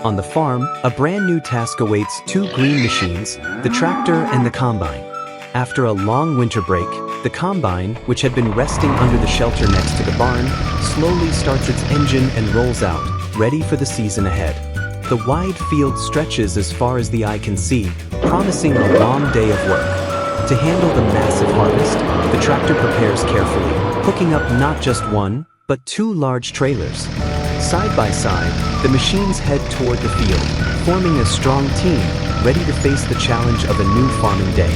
On the farm, a brand new task awaits two green machines, the tractor and the combine. After a long winter break, the combine, which had been resting under the shelter next to the barn, slowly starts its engine and rolls out, ready for the season ahead. The wide field stretches as far as the eye can see, promising a long day of work. To handle the massive harvest, the tractor prepares carefully, hooking up not just one, but two large trailers. Side by side, the machines head toward the field, forming a strong team, ready to face the challenge of a new farming day.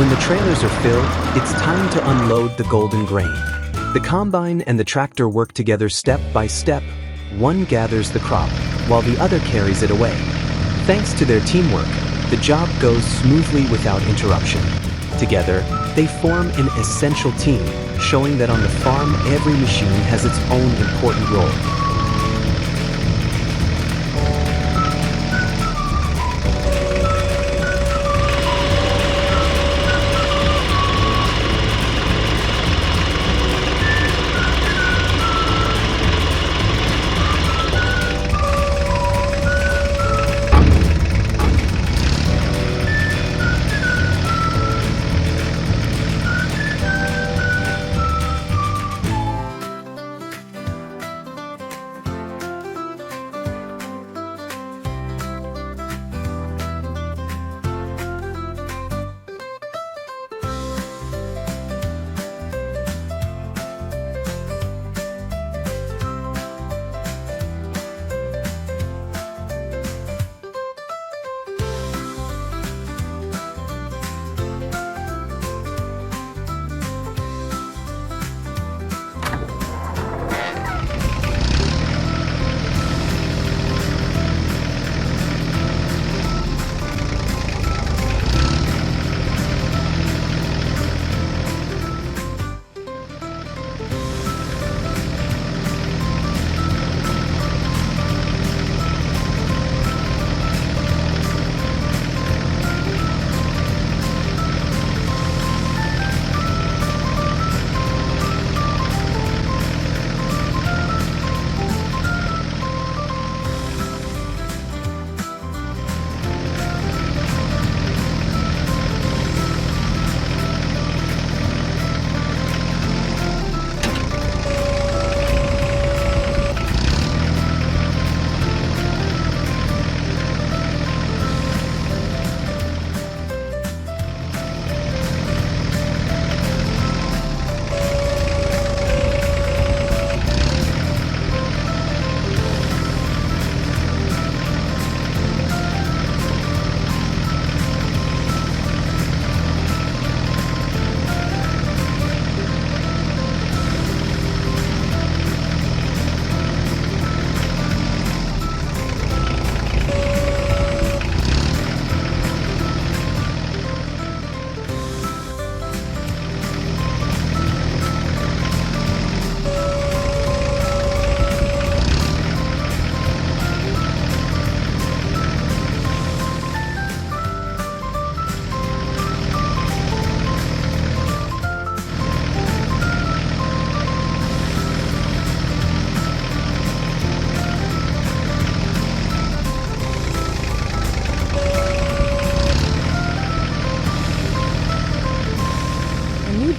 When the trailers are filled, it's time to unload the golden grain. The combine and the tractor work together step by step. One gathers the crop, while the other carries it away. Thanks to their teamwork, the job goes smoothly without interruption. Together, they form an essential team, showing that on the farm every machine has its own important role.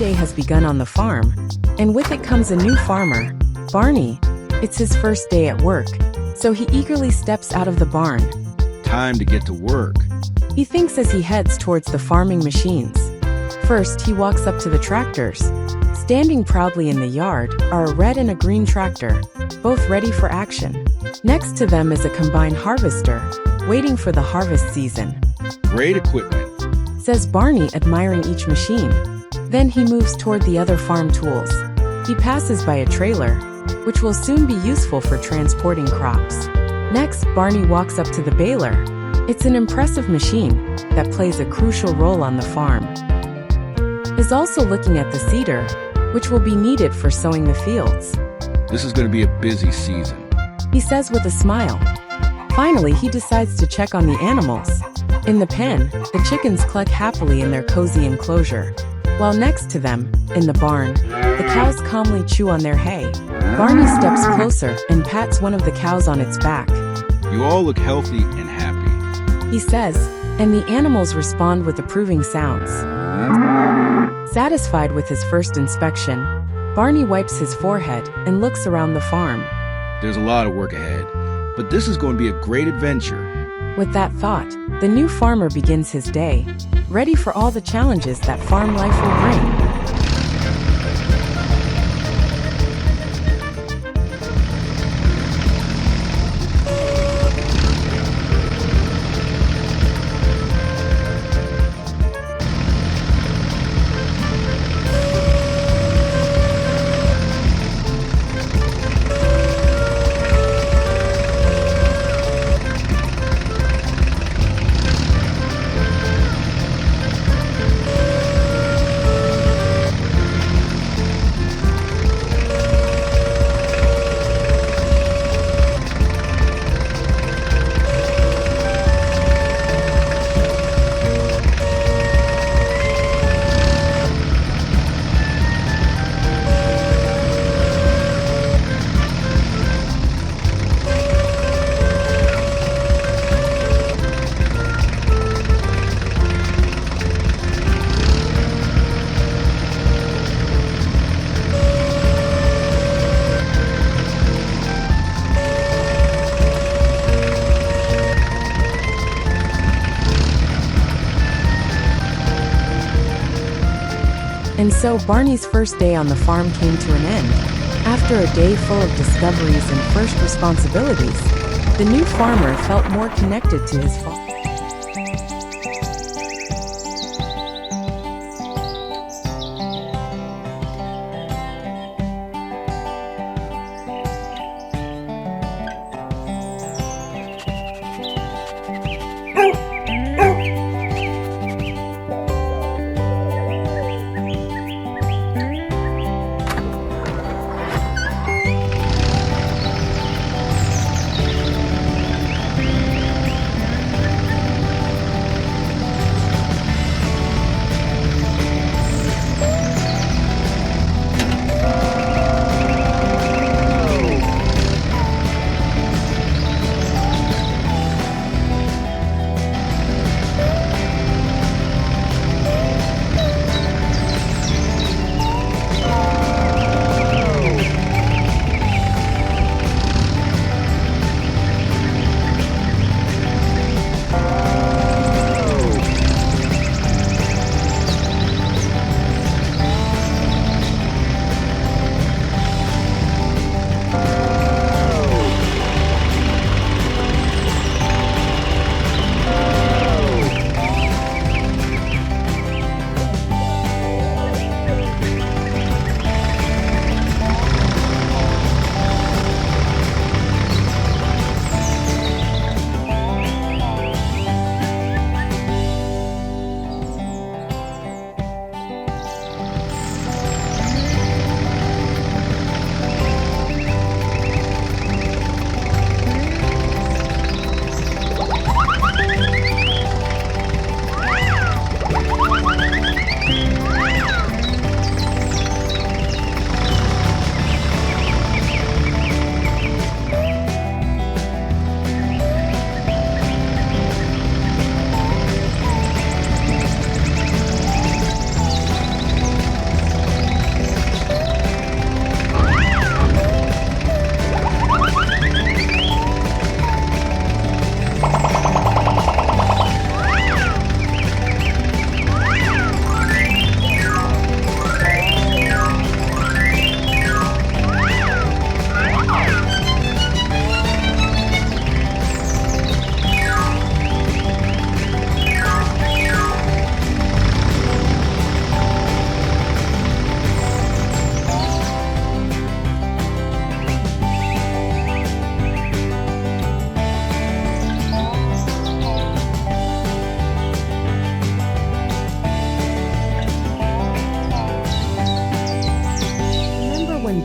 day has begun on the farm, and with it comes a new farmer, Barney. It's his first day at work, so he eagerly steps out of the barn. Time to get to work. He thinks as he heads towards the farming machines. First, he walks up to the tractors. Standing proudly in the yard are a red and a green tractor, both ready for action. Next to them is a combine harvester, waiting for the harvest season. Great equipment. Says Barney, admiring each machine. Then he moves toward the other farm tools. He passes by a trailer, which will soon be useful for transporting crops. Next, Barney walks up to the baler. It's an impressive machine that plays a crucial role on the farm. Is also looking at the seeder, which will be needed for sowing the fields. This is going to be a busy season, he says with a smile. Finally, he decides to check on the animals. In the pen, the chickens cluck happily in their cozy enclosure, while next to them, in the barn, the cows calmly chew on their hay. Barney steps closer and pats one of the cows on its back. You all look healthy and happy, he says, and the animals respond with approving sounds. Satisfied with his first inspection, Barney wipes his forehead and looks around the farm. There's a lot of work ahead, but this is going to be a great adventure. With that thought, the new farmer begins his day, ready for all the challenges that farm life will bring. And so Barney's first day on the farm came to an end. After a day full of discoveries and first responsibilities, the new farmer felt more connected to his farm.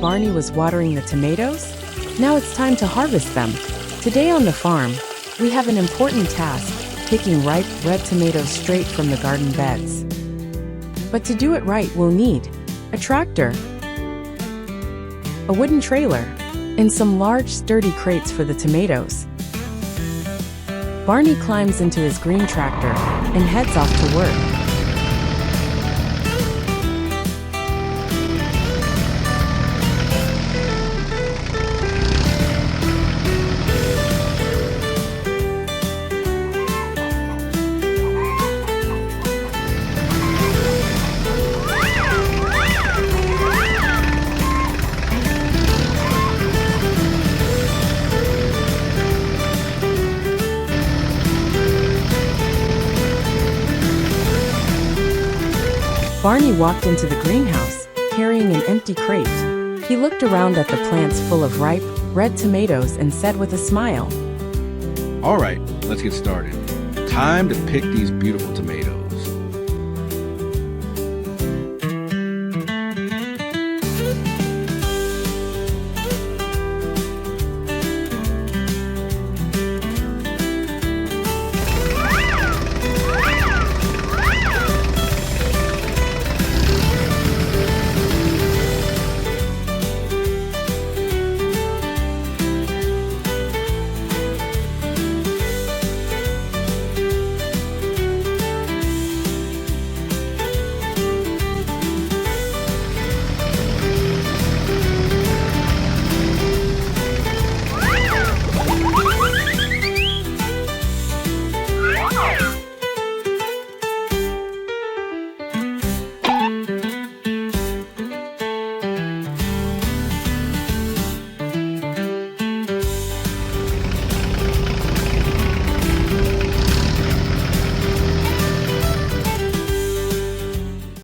Barney was watering the tomatoes? Now it's time to harvest them. Today on the farm, we have an important task, picking ripe, red tomatoes straight from the garden beds. But to do it right, we'll need a tractor, a wooden trailer, and some large, sturdy crates for the tomatoes. Barney climbs into his green tractor and heads off to work. Barney walked into the greenhouse, carrying an empty crate. He looked around at the plants full of ripe, red tomatoes and said with a smile, All right, let's get started. Time to pick these beautiful tomatoes.